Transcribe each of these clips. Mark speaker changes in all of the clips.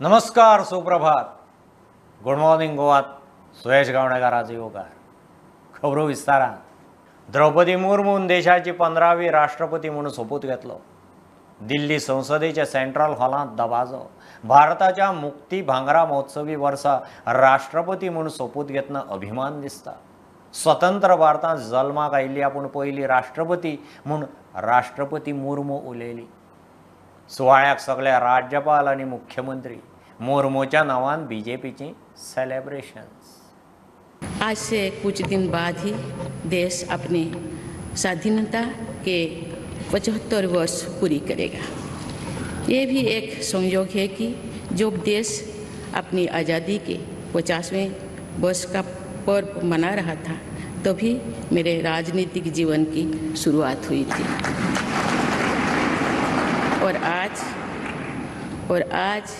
Speaker 1: नमस्कार, सुप्रभात. Good morning गोवात. सुयश गावणेकाराचो येवकार. खबरो विस्तारान. द्रौपदी मुर्मून देशाची 15वी राष्ट्रपती म्हणून सोपूत घेतलो. दिल्ली संसदेच्या सेंट्रल हॉलांत दबाजो. भारताच्या मुक्ती भांगरा महोत्सवी वर्सा राष्ट्रपती म्हणून सोपूत घेतना अभिमान दिसता. स्वतंत्र भारतांत जल्माक आयिल्ली आपूण पयली राष्ट्रपती म्हूण राष्ट्रपती मुर्मू उलयली. सुवाळ्याक सगळे राज्यपाल आनी मुख्यमंत्री. मुर्मूच्या नांवान बीजेपीची सेलिब्रेशन्स.
Speaker 2: आज से कुछ दिन बाद ही देश अपनी स्वाधीनता के 75 वर्ष पूरी करेगा. ये भी एक संयोग है कि जब देश अपनी आज़ादी के 50वें वर्ष का पर्व मना रहा था तभी मेरे राजनीतिक जीवन की शुरुआत हुई थी. और आज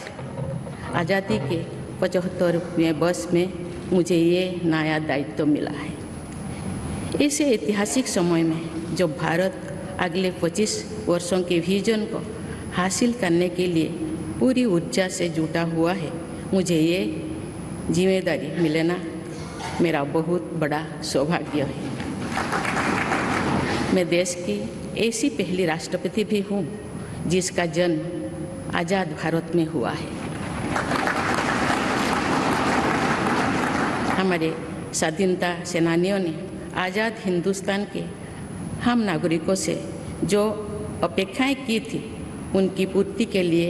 Speaker 2: आज़ादी के 75वें वर्ष में मुझे ये नया दायित्व मिला है. इस ऐतिहासिक समय में जब भारत अगले 25 वर्षों के विजन को हासिल करने के लिए पूरी ऊर्जा से जुटा हुआ है, मुझे ये जिम्मेदारी मिलना मेरा बहुत बड़ा सौभाग्य है. मैं देश की ऐसी पहली राष्ट्रपति भी हूँ जिसका जन्म आज़ाद भारत में हुआ है. हमारे स्वाधीनता सेनानियों ने आज़ाद हिंदुस्तान के हम नागरिकों से जो अपेक्षाएं की थी उनकी पूर्ति के लिए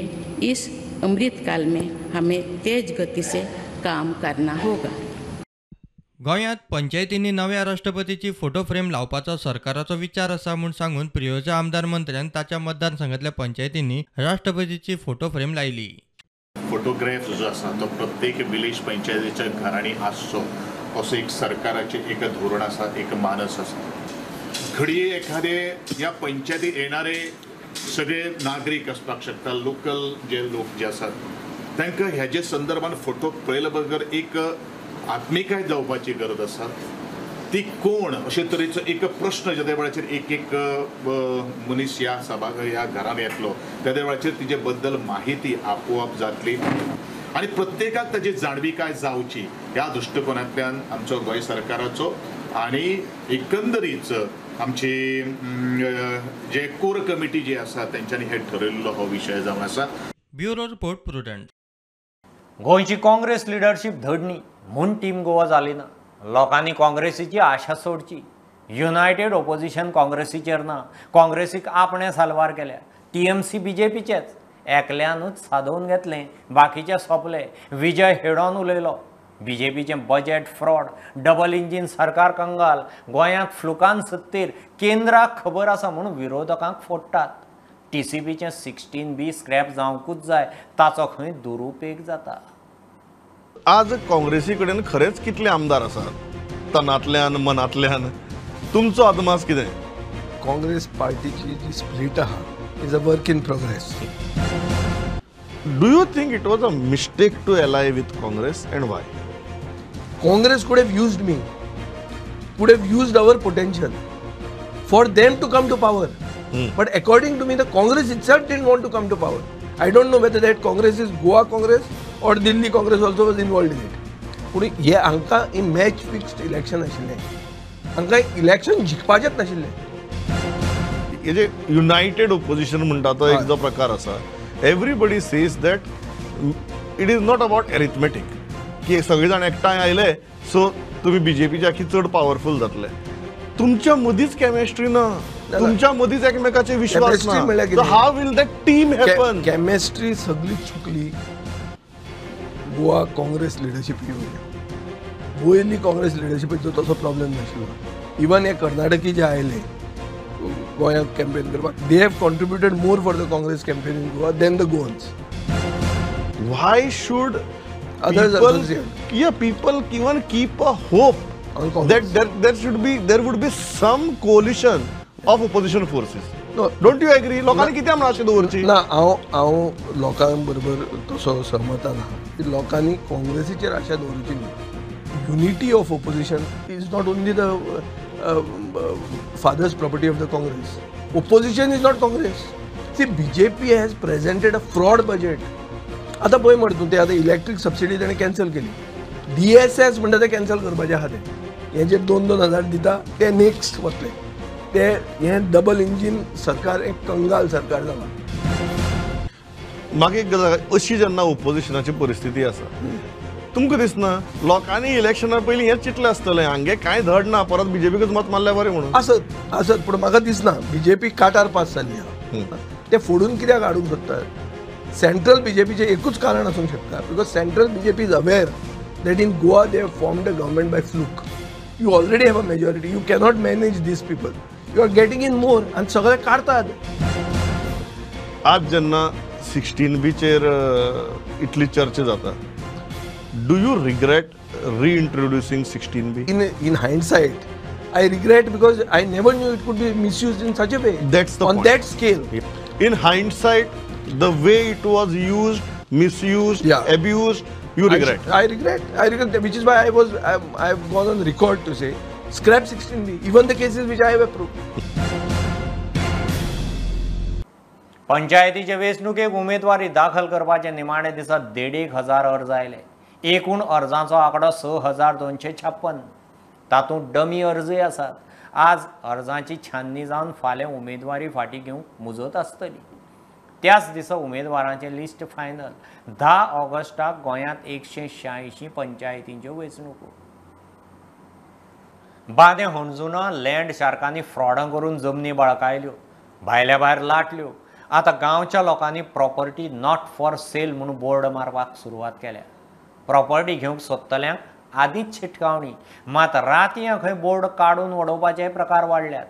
Speaker 2: इस अमृतकाल में हमें तेज गति से काम करना होगा.
Speaker 3: गोंयांत पंचायतींनी नव्या राष्ट्रपतीची फोटो फ्रेम लावपाचो सरकाराचो विचार आसा म्हूण सांगून प्रियोच्या आमदार मंत्र्यान ताच्या मतदारसंघातल्या पंचायतींनी राष्ट्रपतीची फोटो फ्रेम लायली.
Speaker 4: फोटोग्राफ जो आसा तो प्रत्येक विलेज पंचायतीच्या घरांनी आसचो असो एक सरकाराचे एक धोरण आसा, एक मानस आसा. घडये एखादे ह्या पंचायतीत येणारे सगळे नागरीक असपाक शकता, लोकल जे लोक जे आसात तांकां ह्याचे संदर्भात फोटो पळयले बगर एक आत्मिकाय जावपाची गरज आसा. ती कोण अशे तरेचो एक प्रश्न ज्या वेळाचेर एक मनीस ह्या ह्या घरान येतलो त्या वेळाचेर तिचे बद्दल माहिती आपोआप जातली आनी प्रत्येकाक ताची जाणविकाय जावची ह्या दृश्टिकोनांतल्यान आमचो गोंय सरकाराचो आनी एकंदरीत आमची जे कोर कमिटी जी आसा तेंच्यांनी हे ठरयल्लो हो विशय जावन आसा.
Speaker 3: Bureau report prudent.
Speaker 1: गोंयची काँग्रेस लिडरशीप धडणी म्हूण टीम गोवा जाली ना. लोकांनी काँग्रेसीची आशा सोडची. युनायटेड ऑपोजिशन काँग्रेसीचेर ना. काँग्रेसीक आपणे साल्वार केल्या. TMC बीजेपीचेच एकल्यानूच सादोवन घेतलें, बाकीचे सोंपले. विजय हेडोन उलयलो. बीजेपीचें बजेट फ्रॉड, डबल इंजीन सरकार कंगाल, गोंयांत फ्लुकान सत्तेर, केंद्राक खबर आसा म्हूण विरोधकांक फोडटात. TCPचें 16B स्क्रॅप जावंकूच जाय, ताचो खंय दुरुपेग जाता.
Speaker 5: आज काँग्रेसी कडेन खरेंच कितले आमदार आसात तनांतल्यान मनांतल्यान? तुमचो अदमास कितें?
Speaker 6: काँग्रेस पार्टीची जी स्प्लिट आहा is a work in progress.
Speaker 5: Do you think it was a mistake to ally with Congress and why?
Speaker 6: Congress could have used me, could have used our potential for them to come to power. But according to me, the Congress itself didn't want to come to power. I don't know whether that Congress is Goa Congress or Delhi Congress also was involved in it. पूण हे हांकां in match fixed election आशिल्लें, हांकां election जिखपाचेंच नाशिल्लें.
Speaker 5: हे जे United opposition म्हणटा तो एक जो प्रकार आसा, everybody says that it is not about arithmetic की सगळे जाण एकठांय आयले सो तुमी बीजेपीचे आखी चड पावरफुल जातले. तुमच्या मदींच केमिस्ट्री ना, तुमच्या मदींच एकमेकाचे विश्वास ना. How will that team happen?
Speaker 6: Chemistry सगळी चुकली गोवा काँग्रेस लिडरशीप येवन. गोयली काँग्रेस लिडरशिपीचो तसो प्रॉब्लेम नाशिल्लो. इवन हे कर्नाटकी जे आयले गोंयांत कॅम्पेन करपाक, they have contributed more for the Congress campaign in Goa than the Goans.
Speaker 5: Why should
Speaker 6: others
Speaker 5: people even keep a hope that there would be some coalition of opposition forces?
Speaker 6: No,
Speaker 5: don't you agree? लोकांनी किती आमला अशें दवरची
Speaker 6: ना. हांव लोकां बरोबर तसो सहमत ना की लोकांनी काँग्रेसीचेर आशा दवरची न्ही. Unity of opposition is not only the father's property of the Congress. Opposition is not Congress. See, BJP has presented a fraud budget. आतां पळय मरे तूं, ते आतां इलेक्ट्रीक सबसिडी ताणें कॅन्सल केली. DSS म्हणटा ते कॅन्सल करपाचें आहा तें. हे जे 2,000 दिता ते नेक्स्ट वतले. ते हें डबल इंजीन सरकार एक कंगाल सरकार जालां.
Speaker 5: म्हाका एक गजाल, अशी जेन्ना ओपोजिशनाची परिस्थिती आसा, तुमकां दिसना लोकांनी इलेक्शना पयलीं हेंच चिंतलें आसतलें हांगे कांय धड ना, परत बीजेपीकच मत मारल्यार बरें म्हणून?
Speaker 6: आसत पूण म्हाका दिसना BJP काटार पास जाल्ली आहा. ते फोडून कित्याक हाडूंक सोदतात? सेंट्रल BJPचें एकूच कारण आसूंक शकता, because central BJP is aware that in Goa they have formed a government by fluke. You already have a majority. You cannot manage these people. You are getting in more and सगळे काढतात.
Speaker 5: आज जेन्ना 16B chair इतली चर्चा जाता, do you regret reintroducing 16B?
Speaker 6: In hindsight, I regret because I never knew it could be misused in such a way.
Speaker 5: That's the
Speaker 6: on
Speaker 5: point.
Speaker 6: that scale.
Speaker 5: In hindsight, the way it was used, misused,
Speaker 6: Yeah.
Speaker 5: abused, you regret.
Speaker 6: I regret, which is why I've gone on record to say scrap 16B, even the cases which I have approved.
Speaker 1: पंचायतीचे वेंचणुकेक उमेदवारी दाखल करपाचे निमाणे दिसा 1,500 अर्ज आयले. एकूण अर्जांचो आंकडो 6,256. तातूंत डमी अर्जय आसात. आज अर्जांची छाननी जावन फाल्यां उमेदवारी फाटीं घेवंक मुजत आसतली. त्याच दिसा उमेदवारांचें लिस्ट फायनल. 10 ऑगस्टाक गोंयांत 186 पंचायतींच्यो वेंचणुको. बादें होणजुना लँड शार्कांनी फ्रॉडां करून जमनी बळकायल्यो, भायल्या भायर लाटल्यो. आतां गांवच्या लोकांनी प्रॉपर्टी नॉट फॉर सेल म्हणून बोर्ड मारपाक सुरवात केल्या. प्रॉपर्टी घेवंक सोदतल्यांक आदींच छिटकावणी, मात रातयां खंय बोर्ड काडून उडोवपाचे प्रकार वाडल्यात.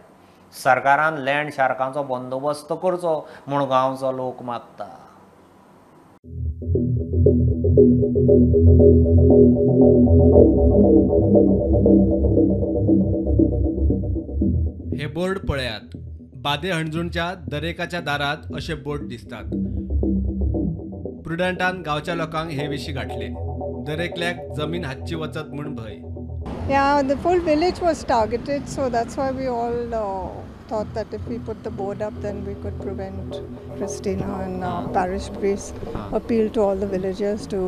Speaker 1: सरकारान लँड शार्कांचो बंदोबस्त करचो म्हूण गांवचो लोक मागता.
Speaker 7: हे बोर्ड पळयात. बादे हणजूणच्या दरेकाच्या दारात असे बोर्ड दिसतात. प्रुडंटान गांवच्या लोकांक हे विशीं गाठले. दरेकल्याक जमीन हातची वचत म्हूण भंय.
Speaker 8: Yeah, the full village was targeted, so that's why we all thought that if we put the board up, then we could prevent Christina and parish priest appeal to all the villagers to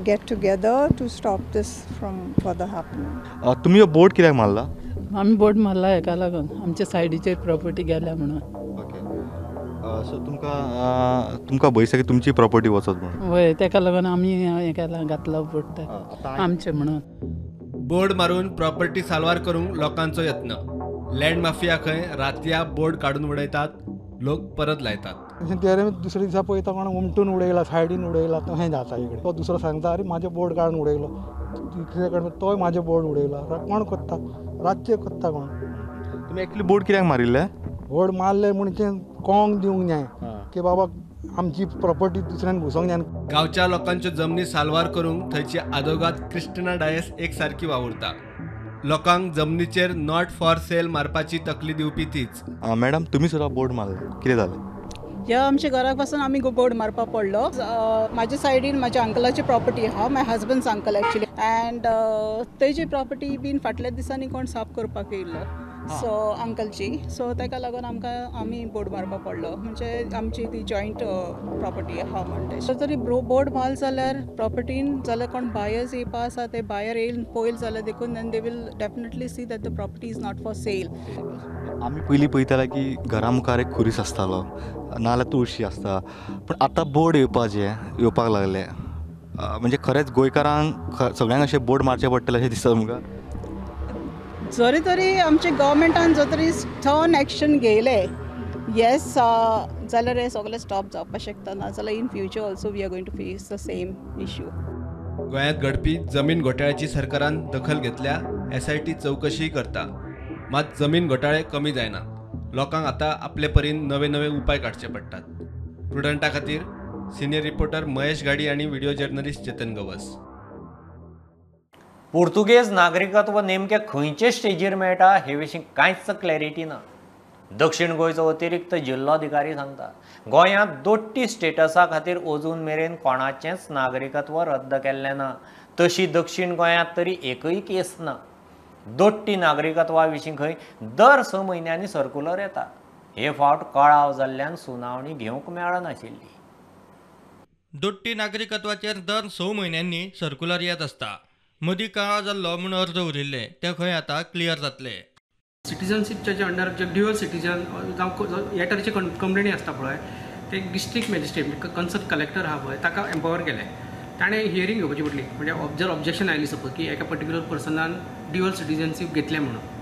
Speaker 8: get together to stop this from further happening.
Speaker 9: तुम्ही board कित्याक मारला?
Speaker 10: आम्ही board मारला हेका लागून आमच्या सायडीचेर property गेल्या म्हणून.
Speaker 9: सो तुमकां भंय आसा की तुमची प्रॉपर्टी वचत म्हणून?
Speaker 10: वय तेका लागून आमी हे केला घातला बोर्ड आमचे म्हणून.
Speaker 7: बोर्ड मारून प्रॉपर्टी साल्वार करूंक लोकांचो यत्न. लँड माफिया खंय रातया बोर्ड काडून उडयतात, लोक परत लायतात.
Speaker 11: ते दुसरे दिसा पळयता कोण उमटून उडयला, सायडीन उडयला, तो हें जाता इकडे. तो दुसरो सांगता अरे म्हाजे बोर्ड काडून उडयलो, तोय म्हाजे बोर्ड उडयला. कोण करता? रातचे करता कोण?
Speaker 9: तुमी एक्चुअली बोर्ड कित्याक मारिल्ले?
Speaker 11: बोर्ड मारले म्हणून ते कोंक दिवंक जाय की बाबा आमची प्रॉपर्टी दुसऱ्यान घुसोंक जाय.
Speaker 7: गांवच्या लोकांच्यो जमनी साल्वार करूंक थंयची आदोगाद क्रिस्टिना डायस एक सारकी वावुरता. लोकांक जमनीचेर नॉट फॉर सेल मारपाची तकली दिवपी तीच.
Speaker 9: मॅडम तुमी सुद्दां बोर्ड मारले, कितें जालें?
Speaker 12: ह्या आमच्या घरा पासून आमी बोर्ड मारपाक पडलो. म्हाज्या सायडीन म्हाज्या अंकलाची प्रॉपर्टी आहा, माय हजबंड्स अंकल एक्चुअली, अँड तेजी प्रॉपर्टी बीन फाटल्या दिसांनी कोण साफ करपाक येयल्लो. सो अंकलची, सो ताका लागून आमी बोर्ड मारपाक पडलो. म्हणजे आमची ती जॉयंट प्रॉपर्टी आहा म्हणटे. सो तरी बोर्ड माल जाल्यार प्रॉपर्टीन जाल्यार कोण बायर्स येवपा आसा ते बायर येयन पळयल जाल्यार देखून then they will definitely see that the property is not for sale.
Speaker 9: आमी पयलीं पळयताले की घरा मुखार एक खुरीस आसतालो, नाल्यार तुळशी आसता, पण आतां बोर्ड येवपाक लागले. म्हणजे खरेंच गोंयकारांक सगळ्यांक अशें बोर्ड मारचें पडटलें अशें दिसता तुमकां?
Speaker 12: जरी तरी आमच्या गव्हर्मेंटान जो तरी स्टर्न एक्शन घेयले, येस, जाल्यार हे सगळें स्टॉप जावपाक शकता. ना जाल्यार in future also we are going to face the same issue.
Speaker 7: गोंयांत घडपी जमीन घोटाळ्याची सरकारान दखल घेतल्या. SIT चवकशी करता, मात जमीन घोटाळे कमी जायना. लोकांक आतां आपले परीन नवे नवे उपाय काडचे पडटात. प्रुडंटा खातीर सिनियर रिपोर्टर महेश गाडी आनी व्हिडिओ जर्नलिस्ट चेतन गवस.
Speaker 1: पुर्तुगेज नागरिकत्व नेमके खंयचे स्टेजीर मेळटा हे विशीं कांयच क्लॅरिटी ना. दक्षिण गोंयचो अतिरिक्त जिल्लोधिकारी सांगता, गोंयांत दोट्टी स्टेटसा खातीर अजून मेरेन कोणाचेंच नागरिकत्व रद्द केल्लें ना. तशी दक्षिण गोंयांत तरी एकय केस ना. दोट्टी नागरिकत्वा विशीं खंय दर 6 म्हयन्यांनी सर्क्युलर येता. हे फावट कळाव जाल्ल्यान सुनावणी घेवंक मेळनाशिल्ली.
Speaker 3: दोट्टी नागरिकत्वाचेर दर 6 म्हयन्यांनी सर्क्युलर येत आसता. मदीं काळा जाल्लो म्हूण अर्ज उरिल्ले ते खंय आतां क्लियर जातले.
Speaker 13: सिटीजनशिपच्या जे अंडर जे ड्युअल सिटीजन जावं ह्या तरेचे कंप्लेनी आसता पळय ते डिस्ट्रिक्ट मॅजिस्ट्रेट कन्सर्न कलेक्टर आहा पळय ताका एम्पावर केले. ताणें हियरींग घेवपाची पडली. म्हणजे जर ऑब्जेक्शन आयली सपोज की एका पर्टिक्युलर पर्सनान ड्युअल सिटीजनशीप घेतलें म्हणून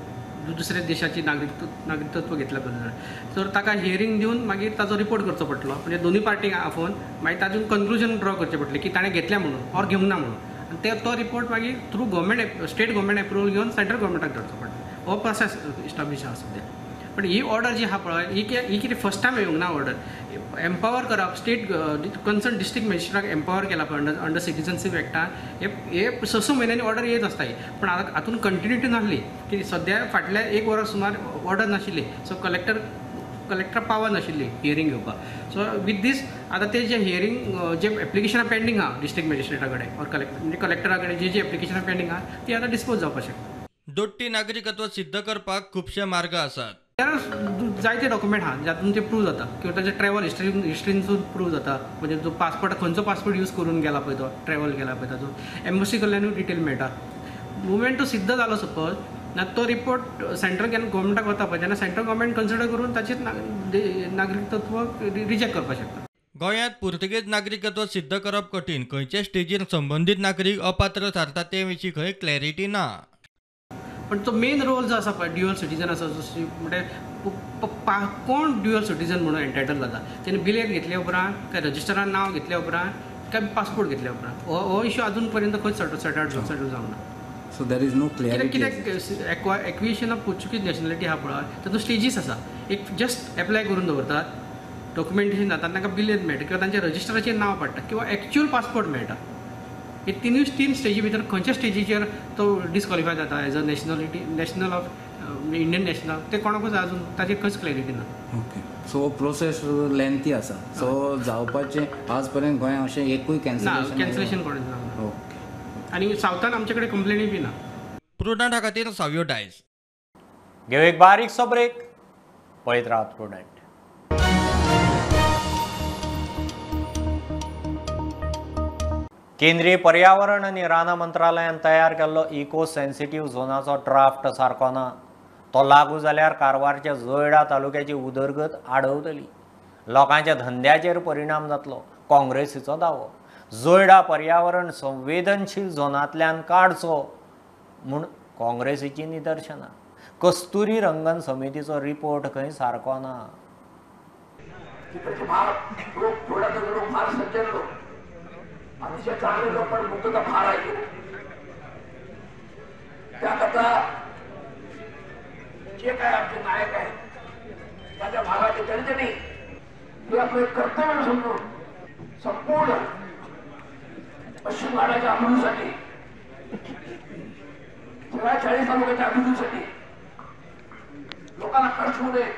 Speaker 13: दुसऱ्या देशाची नागरिकत्व घेतल्या बद्दल तर ताका हियरींग दिवन मागीर ताचो रिपोर्ट करचो पडटलो. म्हणजे दोनूय पार्टीक आफोवन मागीर तातूंत कन्क्लुजन ड्रॉ करचें पडटलें की ताणें घेतल्या म्हणून ऑर घेवंक ना म्हणून. आनी तो रिपोर्ट मागीर through government state government approval घेवन सेंट्रल गव्हर्मेंटाक धाडचो पडटा. हो प्रोसेस इस्टाब्लीश आसा सद्या. पण ही ऑर्डर जी आहा पळय ही कितें फर्स्ट टायम येवंक ना ऑर्डर. एम्पावर करप स्टेट कन्सर्न डिस्ट्रिक्ट मॅजिस्ट्रेटाक एम्पावर केला पळय अंडर सिटीजनशीप एक्टान हे 6 म्हयन्यांनी ऑर्डर येत आसता. पण हातून कंटिन्युटी नासली की सद्या फाटल्या 1 वरा सुमार ऑर्डर नाशिल्ली. सो कलेक्टर पावर नाशिल्ली हियरींग घेवपाक. सो विथ दीस आतां ते जे हियरींग जे एप्लिकेशनां पेंडींग आहा डिस्ट्रिक्ट मॅजिस्ट्रेटा कडेन ऑर म्हणजे कलेक्टरा कडेन जी एप्लिकेशनां पेंडींग आहा ती आतां डिस्पोज जावपाक शकता.
Speaker 3: दोट्टी नागरिकत्व सिद्ध करपाक खुबशे मार्ग आसात.
Speaker 13: जायते डॉक्युमेंट आहा जातून ते प्रूव जाता किंवा ताचे ट्रॅव्हल हिस्ट्रीनसून प्रूव जाता. म्हणजे जो पासपोर्ट खंयचो पासपोर्ट यूज करून गेला पळय तो ट्रॅव्हल केला पळय ताचो एम्बसी कडल्यानूय डिटेल मेळटा. मुवमेंट तो सिद्ध जालो सपोज ना तो रिपोर्ट सेंट्रल गव्हर्मेंटाक वता पळय तेन्ना सेंट्रल गव्हर्मेंट कन्सिडर करून ताचें नागरिकत्व रिजेक्ट करपाक शकता.
Speaker 3: गोंयांत पुर्तुगेज नागरिकत्व सिद्ध करप कठीण. खंयचे स्टेजीर संबंदीत नागरीक अपात्र थारतात ते विशीं खंय क्लॅरिटी ना.
Speaker 13: पण तो मेन रोल जो आसा पळय ड्युअल सिटीजन आसा म्हणजे कोण ड्युअल सिटीजन म्हणून एंटायटल जाता. तेणे बिलेट घेतल्या उपरांत काय रजिस्टरान नांव घेतल्या उपरांत काय पासपोर्ट घेतल्या उपरांत हो इश्यू अजून पर्यंत खंयच सॉर्ट आउट जावंक ना.
Speaker 14: So there is no clarity.
Speaker 13: कित्याक एक्विशन ऑफ पोर्चुगीज नॅशनॅलिटी आहा पळय तातूंत स्टेजीस आसा. एक जस्ट एप्लाय करून दवरतात डॉक्युमेंटेशन जाता तांकां बिलेट मेळटा किंवा तांच्या रजिस्टराचेर नांव पडटा किंवा एक्च्युअल पासपोर्ट मेळटा. हे तीन स्टेजी भितर खंयच्या स्टेजीचेर तो डिस्क्वॉलिफाय जाता as a national of Indian national ते कोणाकूच अजून ताचेर खंयच क्लॅरिटी ना.
Speaker 14: ओके सो प्रोसेस लेंथी आसा. सो जावपाचें आज पर्यंत गोंयांत अशें एकूय
Speaker 13: कॅन्सलेशन कोणें जावंक ना. आनी सावथान आमचे कडेन कंप्लेनी बी ना.
Speaker 3: प्रुडंटा खातीर सावयो डायस.
Speaker 1: घेऊ एक बारीकसो ब्रेक. पळयत रावत प्रुडंट. केंद्रीय पर्यावरण आनी रान मंत्रालयान तयार केल्लो इको सेन्सिटीव झोनाचो ड्राफ्ट सारको ना. तो लागू जाल्यार कारवारच्या जोयडा तालुक्याची उदरगत आडवतली. लोकांच्या धंद्याचेर परिणाम जातलो काँग्रेसीचो दावो. जोयडा पर्यावरण संवेदनशील झोनांतल्यान काडचो म्हूण काँग्रेसीची निदर्शनां. कस्तुरी रंगन समितीचो रिपोर्ट खंय सारको ना.
Speaker 15: अतिशय चांगले लोक पण मुक्तता फार आहे. त्याकरता जे काय आमचे नायक आहेत त्याच्या भागाचे जनतेने हे आपले कर्तव्य समजून संपूर्ण पश्चिम घाटाच्या अभिवृद्धीसाठी सगळ्या 40 तालुक्याच्या अभिवृद्धीसाठी लोकांना खर्च होऊ नये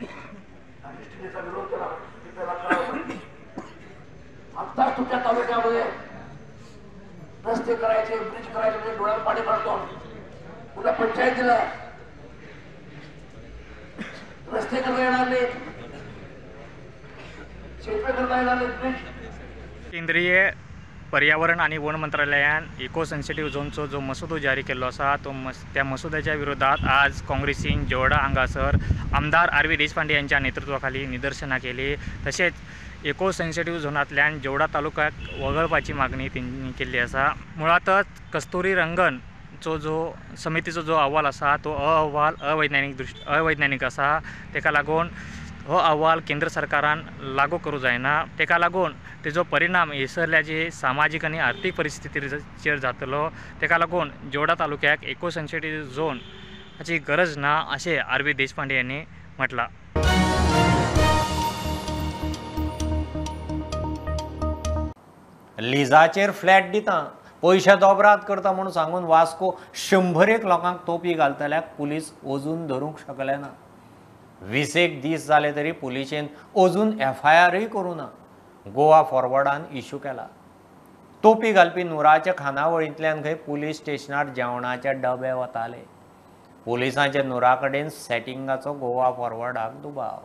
Speaker 15: या दृष्टीने विरोध केला. त्याला करावं आत्ताच तुमच्या तालुक्यामध्ये रस्ते करायचे ब्रिज करायचे म्हणजे डोळ्यात पाणी पडतो. पुन्हा पंचायतीला रस्ते करता येणार नाही शेतकरी करता येणार नाही ब्रिज.
Speaker 16: केंद्रीय पर्यावरण आणि वन मंत्रालयान इको सेन्सिटीव झोनचो जो मसुदो जारी केल्लो आसा त्या मसुद्याच्या विरोधात आज काँग्रेसीन जोडा हांगासर आमदार आर.व्ही. देशपांडे यांच्या नेतृत्वाखाली निदर्शनां केली. तशेंच इको सेन्सिटीव झोनांतल्यान जोडा तालुक्याक वगळपाची मागणी तेंनी केल्ली आसा. मुळातच कस्तुरी रंगनचो जो समितीचो जो अहवाल आसा तो अहवाल अवैज्ञानीक आसा. तेका लागून हो अहवाल केंद्र सरकारान लागू करूं जायना. तेका लागून तेजो परिणाम हेसरल्या जी सामाजीक आनी आर्थीक परिस्थितीचेर जातलो. तेका लागून जोडा तालुक्याक इको सेन्सिटीव झोन हाची गरज ना अशें आर.व्ही. देशपांडे यांनी म्हटलां.
Speaker 1: लिजाचेर फ्लॅट दिता पयशे दोबरात करता म्हणून सांगून वास्को 100 लोकांक तोपी घालतल्याक पुलीस अजून धरूंक शकले ना. 20 दीस जाले तरी पुलिशेन अजून FIRय करूं ना. गोवा फॉरवर्डान इश्यू केला. तोपी घालपी नुराच्या खानावळींतल्यान खंय पुलीस स्टेशनार जेवणाचे डबे वताले. पुलिसांचे नुरा कडेन सेटिंगाचो गोवा फॉरवर्डाक दुबाव.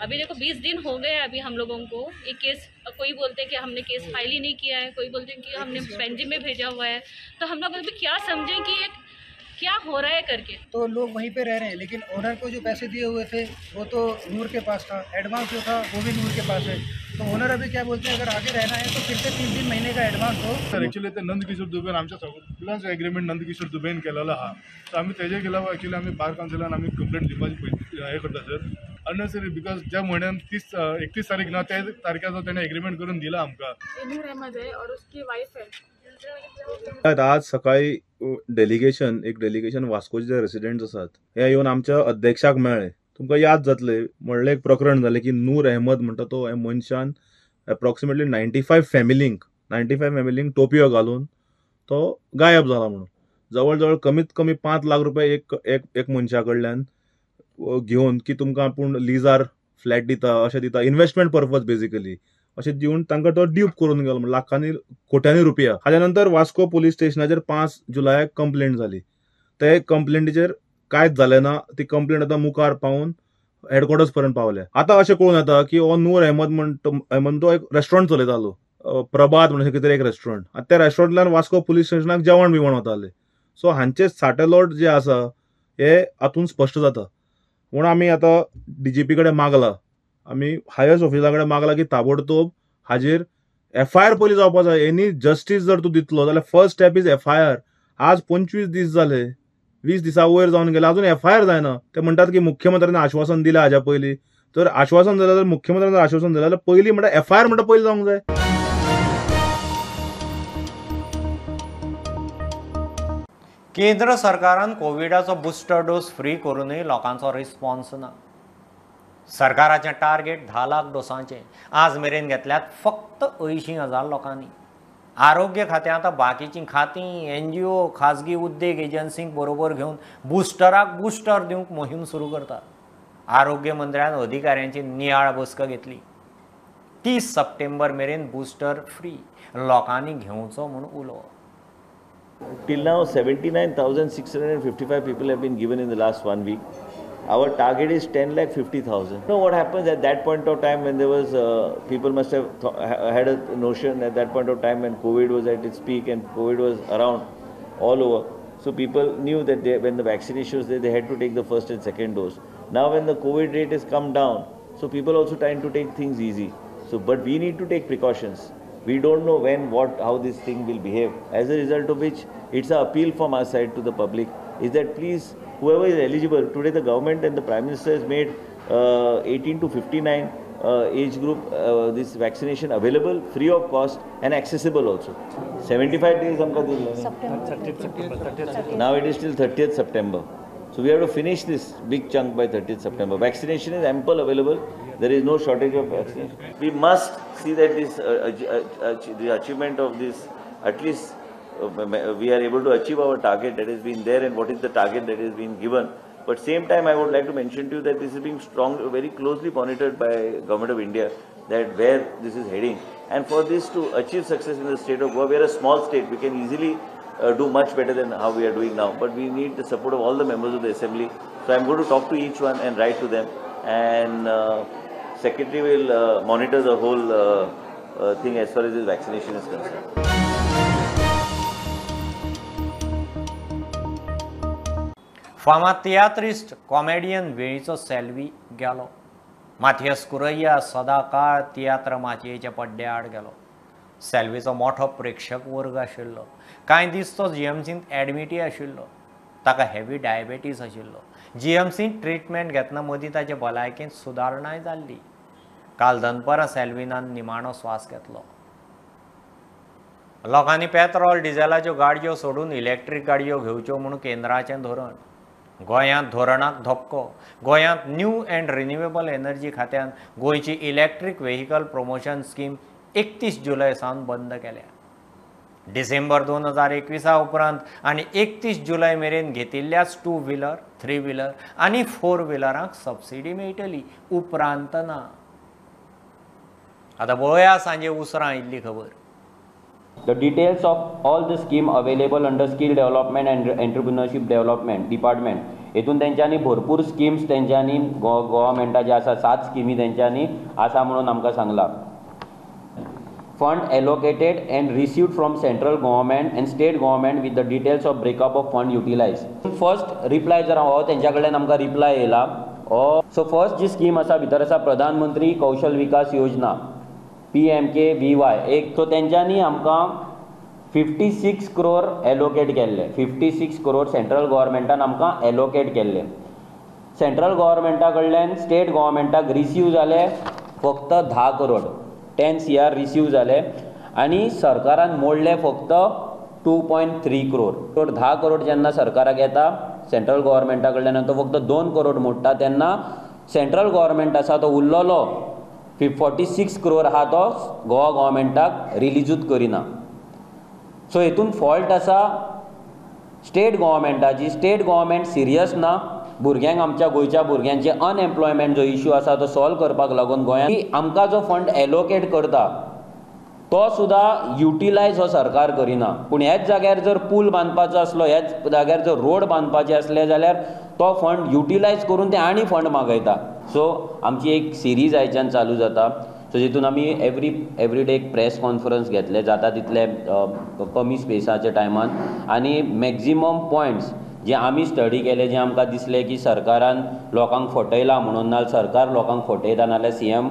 Speaker 17: अभी देखो 20 दिन हो गए अभी हम लोगों को एक केस, कोई बोलते हैं कि हमने केस फाइल ही नहीं किया है, कोई बोलते हैं कि हमने पेंडिंग में भेजा हुआ है। तो हम लोग अभी क्या समझें कि एक क्या हो रहा है करके। तो लोग वहीं पे रह रहे हैं, लेकिन ओनर को जो पैसे दिए हुए थे वो तो नूर के पास था, एडवांस जो था वो भी नूर के पास है। तो ओनर अभी क्या बोलते हैं, अगर आगे रहना है तो फिर से 3-3 महीने का एडवांस हो।
Speaker 18: सर एक्चुअली ते नंदकिशोर दुबेन आमच्या सगळ्यांचो एग्रीमेंट नंदकिशोर दुबेन केलेलो आहा, सो आमी तेजे केला एक्चुअली आमी बार कावन्सिलान आमी कंप्लेंट दिवपाची हे करता सर, अननेसेसरी बिकॉज ज्या म्हयन्यान 31 तारीख ना त्या तारखेचो तेणे एग्रीमेंट करून दिला आमकां।
Speaker 19: नूर अहमद है और उसकी वाइफ है।
Speaker 20: आज सकाळी एक डेलिगेशन वास्कोचे जे रेसिडेंट्स असतात हे येवन आमच्या अध्यक्षाक मेळ्ळे। तुमकां याद जातले व्हडलें एक प्रकरण जालें की नूर अहमद म्हणटा तो हे मनशान अप्रॉक्सिमेटली 95 फॅमिलींक टोपयो घालून तो गायब जाला म्हणून जवळ जवळ कमीत कमी 5 लाख रुपये एक मनशा कडल्यान घेवन की तुमकां आपूण लिजार फ्लॅट दिता अशें दिता, इन्व्हेस्टमेंट पर्पज बेसिकली अशें दिवन तांकां तो ड्यूप करून गेलो म्हणजे लाखांनी कोट्यांनी रुपया। हाच्या नंतर वास्को पुलीस स्टेशनाचेर 5 जुलयाक कंप्लेंट जाली। ते कंप्लेंटीचेर कांयच जालें ना, ती कंप्लेंट आतां मुखार पावून हेडक्वॉर्टर्स पर्यंत पावल्या। आतां अशें कळून येता की हो नूर अहमद तो एक रेस्टॉरंट चलयतालो, प्रभात म्हणून कितें एक रेस्टॉरंट, आतां त्या रेस्टॉरंटांतल्यान वास्को पुलीस स्टेशनाक जेवण बिवण वताले। सो हांचे साटेलोट जे आसा हे हातून स्पश्ट जाता। म्हूण आमी आतां DGP कडेन मागला, आमी हायस्ट ऑफिसरा कडेन मागला की ताबडतोब हाजेर FIR पयलीं जावपा जाय। एनी जस्टीस जर तूं दितलो जाल्यार फर्स्ट स्टेप इज FIR। आज 25 दीस जाले, 20 दिसा वयर जावन गेले, अजून FIR जायना। ते म्हणटात की मुख्यमंत्र्यान आश्वासन दिलें हाज्या पयलीं, तर आश्वासन जालें जाल्यार मुख्यमंत्र्यान आश्वासन दिलें जाल्यार पयलीं म्हणटा FIR म्हणटा पयलीं जावंक जाय।
Speaker 1: केंद्र सरकारान कोविडाचो बुस्टर डोस फ्री करूनय लोकांचो रिस्पॉन्स ना। सरकाराचें टार्गेट 10 लाख डोसांचें आज मेरेन घेतल्यात फक्त 80,000 लोकांनी। आरोग्य खात्यां आतां बाकीचीं खातीं, NGO, खाजगी उद्देग एजन्सींक बरोबर घेवन बुस्टराक बुस्टर दिवंक मोहीम सुरू करता। आरोग्य मंत्र्यान अधिकाऱ्यांची नियाळ बसका घेतली। 30 सप्टेंबर मेरेन बुस्टर फ्री लोकांनी घेवचो म्हूण उलो।
Speaker 21: Till now, 79,655 people have been given in the last 1 week. Our target is 10,50,000. You know what happens at that point of time when there was, people must have had a notion at that point of time when COVID was at its peak and COVID was around all over. So people knew that when the vaccination was there, they had to take the first and second dose. Now when the COVID rate has come down, so people also trying to take things easy. So, but we need to take precautions. We don't know when, what, how this thing will behave. As a result of which, it's an appeal from our side to the public is that please, whoever is eligible, today the government and the Prime Minister has made 18 to 59 age group this vaccination available free of cost and accessible also. 75 days हमका दिल है। Now it is till 30th September. So we have to finish this big chunk by 30th September. Vaccination is ample available. There is no shortage of vaccination. We must see that this the achievement of this, at least we are able to achieve our target that has been there and what is the target that has been given. But same time, I would like to mention to you that this is being very closely monitored by Government of India, that where this is heading. And for this to achieve success in the state of Goa, we are a small state. We can easily do much better than how we are doing now. But we need the support of all the members of the assembly. So I'm going to talk to each one and write to them. And Secretary will monitor the whole thing as far as this vaccination is concerned.
Speaker 1: फामाद tiatrist comedian वेळीचो Selvi गेलो। Mathias Correia सदा काळ तियात्र मातयेच्या पड्ड्यार गेलो। सेल्वीचो मोठो प्रेक्षक वर्ग आशिल्लो। कांय दीस तो GMCंत एडमिटी आशिल्लो। ताका हेवी डायबेटीस आशिल्लो। GMCंत ट्रिटमेंट घेतना मदीं ताचे भलायकेंत सुदारणाय जाल्ली। काल दनपारां सेल्विनान निमाणो स्वास घेतलो। लोकांनी पेट्रोल डिझेलाच्यो गाडयो सोडून इलेक्ट्रीक गाडयो घेवच्यो म्हणून केंद्राचें धोरण। गोंयांत धोरणाक धपको। गोंयांत न्यू एंड रिन्युएबल एनर्जी खात्यान गोंयची इलेक्ट्रीक व्हेहिकल प्रमोशन स्कीम 31 जुलय सावन बंद केल्या। डिसेंबर 2021 उपरांत आनी 31 जुलय मेरेन घेतिल्ल्याच 2 व्हिलर, 3 व्हिलर आनी 4 व्हिलरांक सबसिडी मेळटली, उपरांत ना। आतां पळोवया सांजे उसरां इल्ली खबर।
Speaker 22: The details of all the scheme available under Skill Development and Entrepreneurship Development Department
Speaker 2: हेतून तेंच्यांनी भरपूर स्किम्स तेंच्यांनी गव्हर्मेंटा जे आसा 7 स्किमी तेंच्यांनी आसा म्हणून आमकां सांगला. Fund allocated and received from central government and state government with the details of breakup of fund utilized. First reply जर हांव तेंच्या कडल्यान आमकां रिप्लाय येयला. सो फर्स्ट जी स्कीम आसा भितर आसा प्रधानमंत्री कौशल विकास योजना PMKVY. सो तेंच्यांनी आमकां 56 crore एलोकेट केल्ले. 56 crore सेंट्रल गव्हर्मेंटान आमकां एलोकेट केल्ले. सेंट्रल गव्हर्मेंटा कडल्यान स्टेट गव्हर्मेंटाक रिसीव जाले फक्त 10 crore. 10 CR रिसीव जाले आनी सरकारान मोडले फक्त 2.3 crore. 10 crore जेन्ना सरकाराक येता सेंट्रल गव्हर्मेंटा कडल्यान तो फक्त 2 crore मोडटा तेन्ना सेंट्रल गव्हर्मेंट आसा तो उरलेलो 46 crore आहा तो गोवा गव्हर्मेंटाक रिलीजूच करिना. सो हेतून फॉल्ट आसा स्टेट गव्हर्मेंटाची. स्टेट गव्हर्मेंट सिरियस ना भुरग्यांक आमच्या गोंयच्या भुरग्यांचे अनएम्प्लॉयमेंट जो इश्यू आसा तो सॉल्व करपाक लागून गोंयांत आमकां जो फंड एलोकेट करता तो सुद्दां युटिलायज हो सरकार करिना. पूण ह्याच जाग्यार जर पूल बांदपाचो आसलो ह्याच जाग्यार जर रोड बांदपाचे आसले जाल्यार तो फंड युटिलायज करून ते आनी फंड मागयता. सो आमची एक सिरीज आयच्यान चालू जाता. सो जितून आमी एवरी डे एक प्रेस कॉन्फरन्स घेतले जाता तितले कमी स्पेसाच्या टायमान आनी मॅक्झिमम पॉयंट्स जे आमी स्टडी केले जे आमकां दिसले की सरकारान लोकांक फटयला म्हणून नाल्यार सरकार लोकांक फटयता नाल्यार CM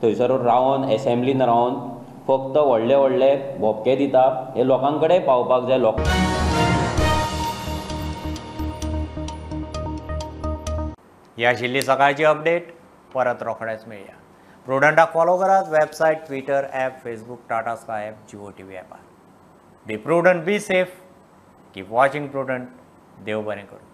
Speaker 2: थंयसर रावन एसेंब्लीन रावन फक्त व्हडले व्हडले भोपके दिता हे लोकां कडेन पावपाक जाय.
Speaker 1: ही आशिल्ली सकाळची अपडेट. परत रोखडेच मेळया. प्रुडंटाक फॉलो करात. Website, Twitter, app, Facebook, Tata Sky app, Jio TV ॲपार. Be Prudent, be safe, keep watching Prudent. देव बरें करूं.